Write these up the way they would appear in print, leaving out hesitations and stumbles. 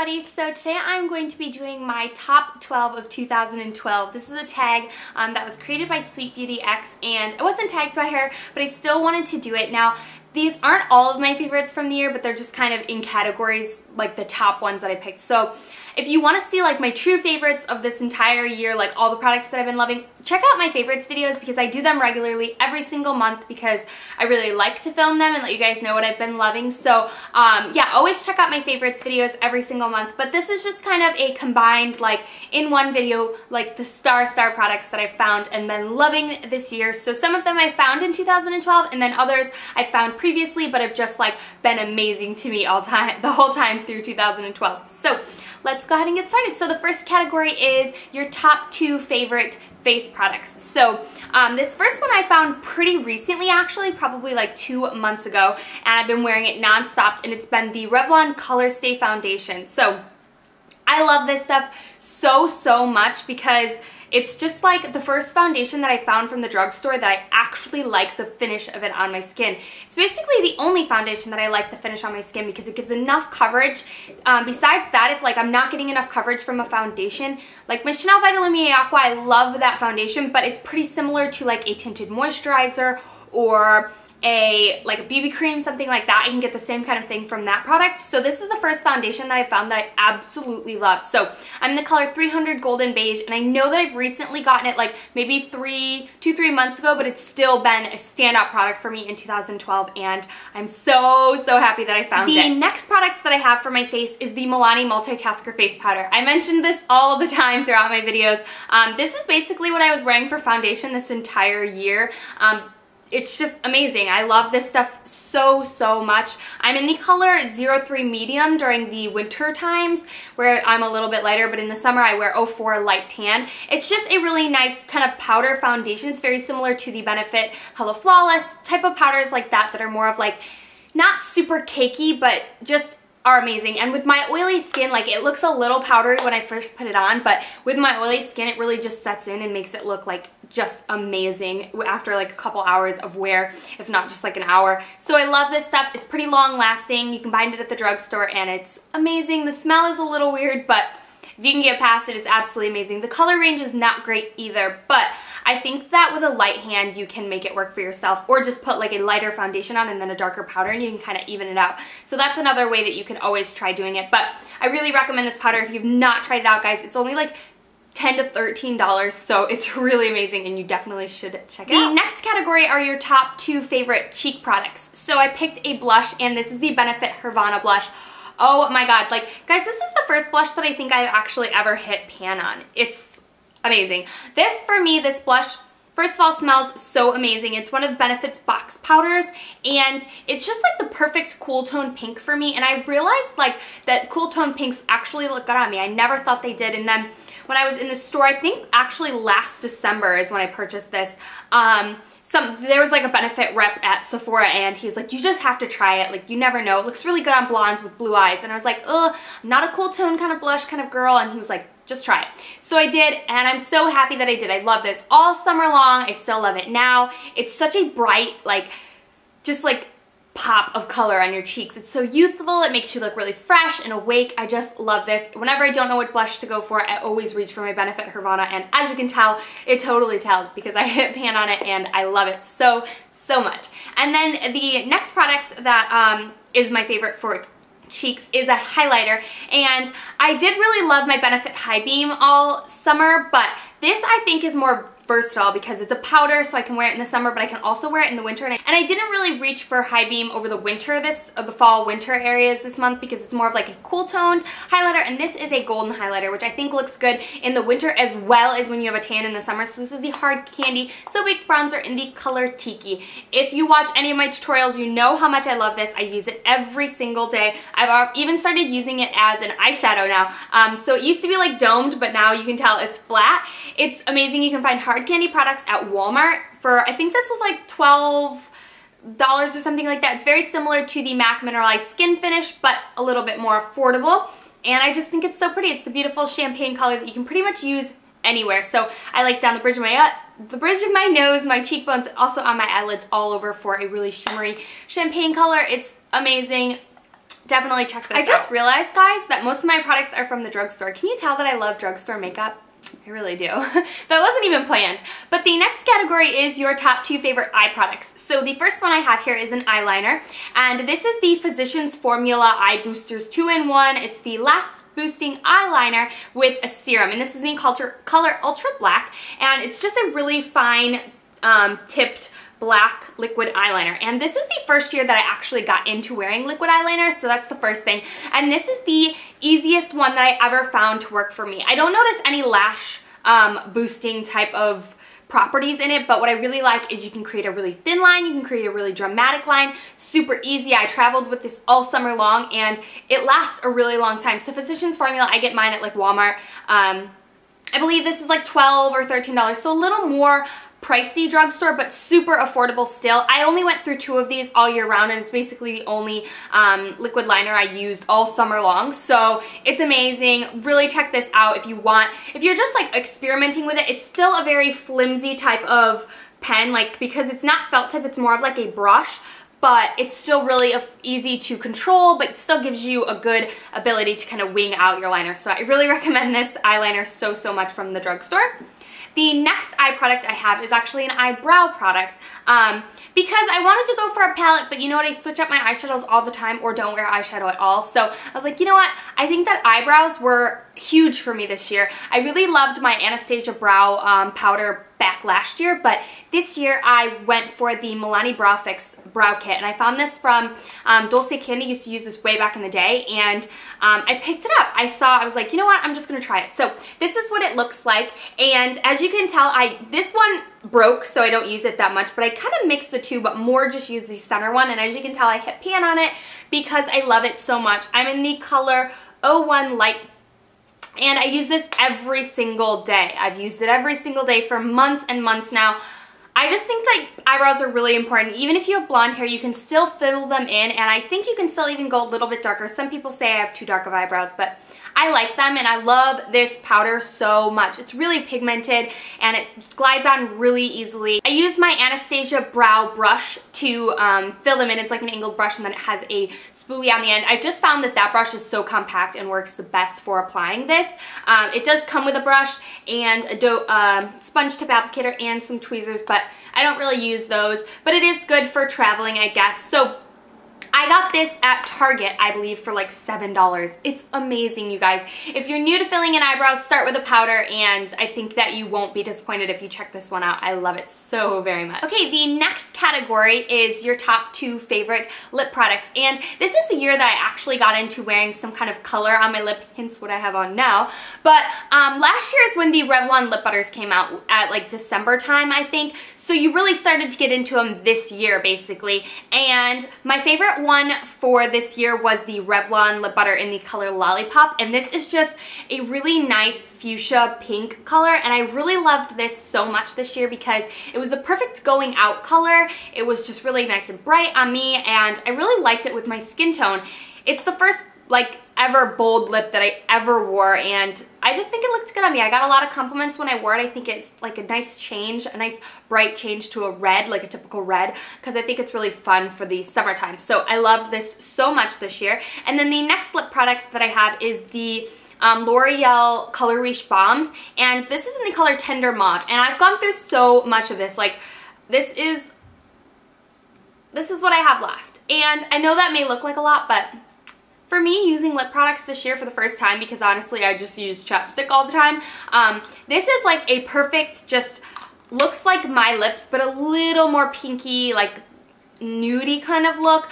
everybody, so today I'm going to be doing my top 12 of 2012. This is a tag that was created by Sweet Beauty X, and I wasn't tagged by her, but I still wanted to do it. Now, these aren't all of my favorites from the year, but they're just kind of in categories, like the top ones that I picked. So if you want to see like my true favorites of this entire year, like all the products that I've been loving, check out my favorites videos because I do them regularly every single month because I really like to film them and let you guys know what I've been loving. So yeah, always check out my favorites videos every single month. But this is just kind of a combined, like in one video, like the star products that I've found and been loving this year. So some of them I found in 2012 and then others I found previously but have just like been amazing to me the whole time through 2012. So let's go ahead and get started. So the first category is your top 2 favorite face products. So this first one I found pretty recently, actually, probably like 2 months ago, and I've been wearing it nonstop, and it's been the Revlon Color Stay Foundation. So I love this stuff so much because it's just like the first foundation that I found from the drugstore that I actually like the finish of it on my skin. It's basically the only foundation that I like the finish on my skin because it gives enough coverage. Besides that, if like I'm not getting enough coverage from a foundation, like my Chanel Vita Lumiere Aqua, I love that foundation, but it's pretty similar to like a tinted moisturizer or a BB cream, something like that. I can get the same kind of thing from that product. So this is the first foundation that I found that I absolutely love. So I'm in the color 300 Golden Beige, and I know that I've recently gotten it like maybe 2-3 months ago, but it's still been a standout product for me in 2012, and I'm so happy that I found it. The next product that I have for my face is the Milani Multitasker Face Powder. I mentioned this all the time throughout my videos. This is basically what I was wearing for foundation this entire year. It's just amazing. I love this stuff so much. I'm in the color 03 Medium during the winter times where I'm a little bit lighter, but in the summer I wear 04 Light Tan. It's just a really nice kind of powder foundation. It's very similar to the Benefit Hello Flawless type of powders like that are more of like, not super cakey, but just are amazing. And with my oily skin, like it looks a little powdery when I first put it on, but with my oily skin it really just sets in and makes it look like just amazing after like a couple hours of wear, if not just like an hour. So I love this stuff. It's pretty long lasting. You can find it at the drugstore and it's amazing. The smell is a little weird, but if you can get past it, it's absolutely amazing. The color range is not great either, but I think that with a light hand you can make it work for yourself, or just put like a lighter foundation on and then a darker powder and you can kind of even it out. So that's another way that you can always try doing it. But I really recommend this powder if you've not tried it out, guys. It's only like $10 to $13, so it's really amazing and you definitely should check it out. The next category are your top 2 favorite cheek products. So I picked a blush, and this is the Benefit Hervana blush. Oh my god, like guys, this is the first blush that I think I've actually ever hit pan on. It's amazing. This, for me, this blush, first of all, smells so amazing. It's one of Benefit's box powders, and it's just like the perfect cool tone pink for me, and I realized like that cool tone pinks actually look good on me. I never thought they did, and then when I was in the store, I think actually last December is when I purchased this, there was like a Benefit rep at Sephora and he's like, you just have to try it, like you never know, it looks really good on blondes with blue eyes. And I was like, ugh, I'm not a cool tone kind of blush kind of girl, and he was like, just try it. So I did, and I'm so happy that I did. I love this all summer long. I still love it now. It's such a bright, like, just like pop of color on your cheeks. It's so youthful. It makes you look really fresh and awake. I just love this. Whenever I don't know what blush to go for, I always reach for my Benefit Hervana, and as you can tell, it totally tells because I hit pan on it and I love it so much. And then the next product that is my favorite for cheeks is a highlighter, and I did really love my Benefit High Beam all summer, but this I think is more versatile because it's a powder, so I can wear it in the summer, but I can also wear it in the winter. And I didn't really reach for High Beam over the winter, the fall winter areas this month, because it's more of like a cool toned highlighter, and this is a golden highlighter, which I think looks good in the winter as well as when you have a tan in the summer. So this is the Hard Candy So Baked Bronzer in the color Tiki. If you watch any of my tutorials, you know how much I love this. I use it every single day. I've even started using it as an eyeshadow now. So it used to be like domed, but now you can tell it's flat. It's amazing. You can find Hard Candy products at Walmart for, I think this was like $12 or something like that. It's very similar to the MAC Mineralized Skin Finish, but a little bit more affordable. And I just think it's so pretty. It's the beautiful champagne color that you can pretty much use anywhere. So I like down the bridge of my nose, my cheekbones, also on my eyelids, all over for a really shimmery champagne color. It's amazing. definitely check this out. I just realized, guys, that most of my products are from the drugstore. Can you tell that I love drugstore makeup? I really do. That wasn't even planned. But the next category is your top 2 favorite eye products. So the first one I have here is an eyeliner, and this is the Physicians Formula Eye Boosters 2-in-1. It's the Lash Boosting Eyeliner with a serum, and this is in color Ultra Black, and it's just a really fine tipped black liquid eyeliner. And this is the first year that I actually got into wearing liquid eyeliner, so that's the first thing. And this is the easiest one that I ever found to work for me. I don't notice any lash boosting type of properties in it, but what I really like is you can create a really thin line, you can create a really dramatic line, super easy. I traveled with this all summer long and it lasts a really long time. So Physicians Formula, I get mine at like Walmart. I believe this is like $12 or $13, so a little more pricey drugstore, but super affordable still. I only went through 2 of these all year round, and it's basically the only liquid liner I used all summer long, so it's amazing. Really check this out if you want. If you're just like experimenting with it, it's still a very flimsy type of pen, like, because it's not felt tip, it's more of like a brush, but it's still really easy to control, but it still gives you a good ability to kind of wing out your liner. So I really recommend this eyeliner so much from the drugstore. The next eye product I have is actually an eyebrow product because I wanted to go for a palette, but you know what, I switch up my eyeshadows all the time or don't wear eyeshadow at all. So I was like, you know what, I think that eyebrows were huge for me this year. I really loved my Anastasia brow powder back last year, but this year I went for the Milani Brow Fix Brow Kit, and I found this from Dulce Candy. Used to use this way back in the day, and I picked it up. I was like, you know what, I'm just gonna try it. So this is what it looks like, and as you can tell, this one broke, so I don't use it that much, but I kind of mix the two, but more just use the center one, and as you can tell, I hit pan on it because I love it so much. I'm in the color 01 Light, and I use this every single day. I've used it every single day for months and months now. I just think that eyebrows are really important. Even if you have blonde hair, you can still fill them in, and I think you can still even go a little bit darker. Some people say I have too dark of eyebrows, but I like them, and I love this powder so much. It's really pigmented, and it glides on really easily. I use my Anastasia brow brush to fill them in. It's like an angled brush, and then it has a spoolie on the end. I just found that that brush is so compact and works the best for applying this. It does come with a brush and a sponge tip applicator and some tweezers, but I don't really use those. But it is good for traveling, I guess. So I got this at Target, I believe, for like $7. It's amazing, you guys. If you're new to filling in eyebrows, start with a powder, and I think that you won't be disappointed if you check this one out. I love it so very much. Okay, the next category is your top 2 favorite lip products, and this is the year that I actually got into wearing some kind of color on my lip, hence what I have on now. But last year is when the Revlon lip butters came out at like December time, I think. So you really started to get into them this year, basically. And my favorite one for this year was the Revlon lip butter in the color Lollipop, and this is just a really nice fuchsia pink color, and I really loved this so much this year because it was the perfect going out color. It was just really nice and bright on me, and I really liked it with my skin tone. It's the first like ever bold lip that I ever wore, and I just think it looked good on me. I got a lot of compliments when I wore it. I think it's like a nice change, a nice bright change to a red, like a typical red, because I think it's really fun for the summertime. So I loved this so much this year. And then the next lip product that I have is the L'Oreal Color Riche Balms, and this is in the color Tender Mauve, and I've gone through so much of this. Like, this is what I have left. And I know that may look like a lot, but for me, using lip products this year for the first time, because honestly I just use chapstick all the time, this is like a perfect, just looks like my lips, but a little more pinky, like nudie kind of look.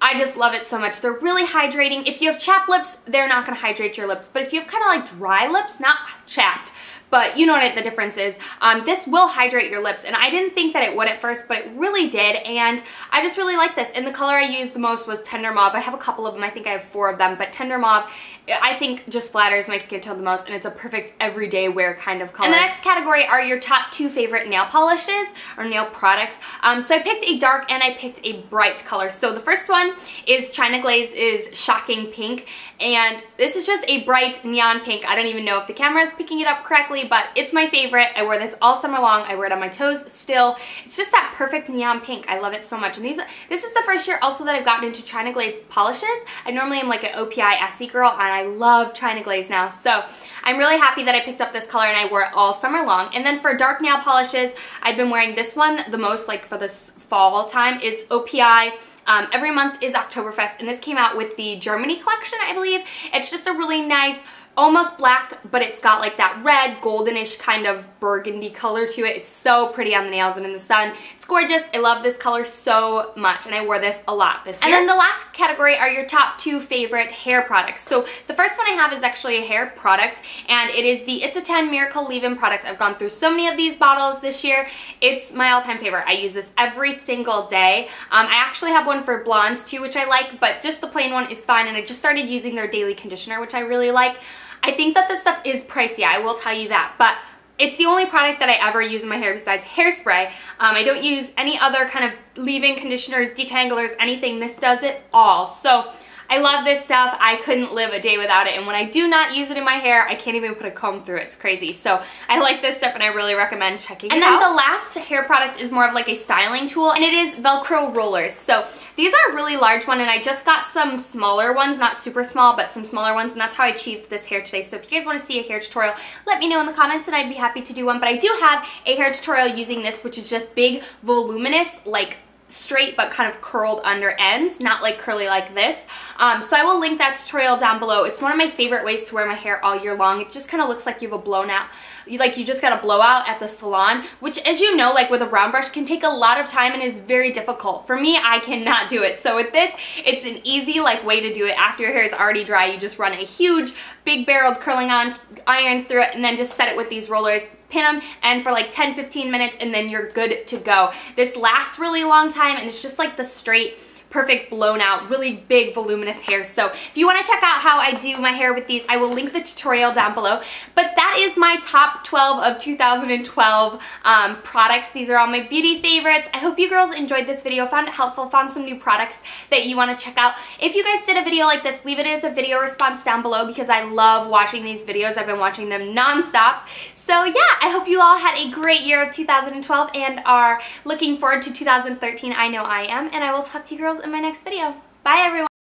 I just love it so much. They're really hydrating. If you have chapped lips, they're not going to hydrate your lips, but if you have kind of like dry lips, not chapped, but you know what the difference is, this will hydrate your lips, and I didn't think that it would at first, but it really did, and I just really like this. And the color I used the most was Tender Mauve. I have a couple of them. I think I have 4 of them, but Tender Mauve, I think, just flatters my skin tone the most, and it's a perfect everyday wear kind of color. And the next category are your top 2 favorite nail polishes or nail products. So I picked a dark and I picked a bright color. So the first one one is China Glaze's Shocking Pink, and this is just a bright neon pink. I don't even know if the camera is picking it up correctly, but it's my favorite. I wear this all summer long. I wear it on my toes still. It's just that perfect neon pink. I love it so much. And this is the first year also that I've gotten into China Glaze polishes. I normally am like an OPI Essie girl, and I love China Glaze now. So I'm really happy that I picked up this color and I wore it all summer long. And then for dark nail polishes, I've been wearing this one the most, like for this fall time, is OPI. Every month is Oktoberfest, and this came out with the Germany collection, I believe. It's just a really nice, almost black, but it's got like that red, goldenish kind of burgundy color to it. It's so pretty on the nails and in the sun. It's gorgeous. I love this color so much, and I wore this a lot this year. And then the last category are your top 2 favorite hair products. So the first one I have is actually a hair product, and it is the It's a 10 Miracle Leave-In product. I've gone through so many of these bottles this year. It's my all-time favorite. I use this every single day. I actually have one for blondes too, which I like, but just the plain one is fine, and I just started using their daily conditioner, which I really like. I think that this stuff is pricey, I will tell you that, but it's the only product that I ever use in my hair besides hairspray. I don't use any other kind of leave-in conditioners, detanglers, anything. This does it all. So I love this stuff. I couldn't live a day without it, and when I do not use it in my hair, I can't even put a comb through it. It's crazy. So I like this stuff, and I really recommend checking it out. And then the last hair product is more of like a styling tool, and it is Velcro rollers. So these are a really large one, and I just got some smaller ones, not super small, but some smaller ones, and that's how I achieved this hair today. So if you guys want to see a hair tutorial, let me know in the comments, and I'd be happy to do one. But I do have a hair tutorial using this, which is just big, voluminous, like straight but kind of curled under ends, not like curly like this. So I will link that tutorial down below. It's one of my favorite ways to wear my hair all year long. It just kind of looks like you have a blowout. You just got a blowout at the salon, which, as you know, like with a round brush, can take a lot of time and is very difficult. For me, I cannot do it. So with this, it's an easy way to do it. After your hair is already dry, you just run a huge, big barreled curling on iron through it, and then just set it with these rollers, pin them, and for like 10-15 minutes, and then you're good to go. This lasts really long time, and it's just like the straight, perfect blown out, really big voluminous hair. So if you want to check out how I do my hair with these, I will link the tutorial down below. But that is my top 12 of 2012 products. These are all my beauty favorites. I hope you girls enjoyed this video, found it helpful, found some new products that you want to check out. If you guys did a video like this, leave it as a video response down below, because I love watching these videos. I've been watching them non-stop. So yeah, I hope you all had a great year of 2012 and are looking forward to 2013. I know I am, and I will talk to you girls in my next video. Bye everyone!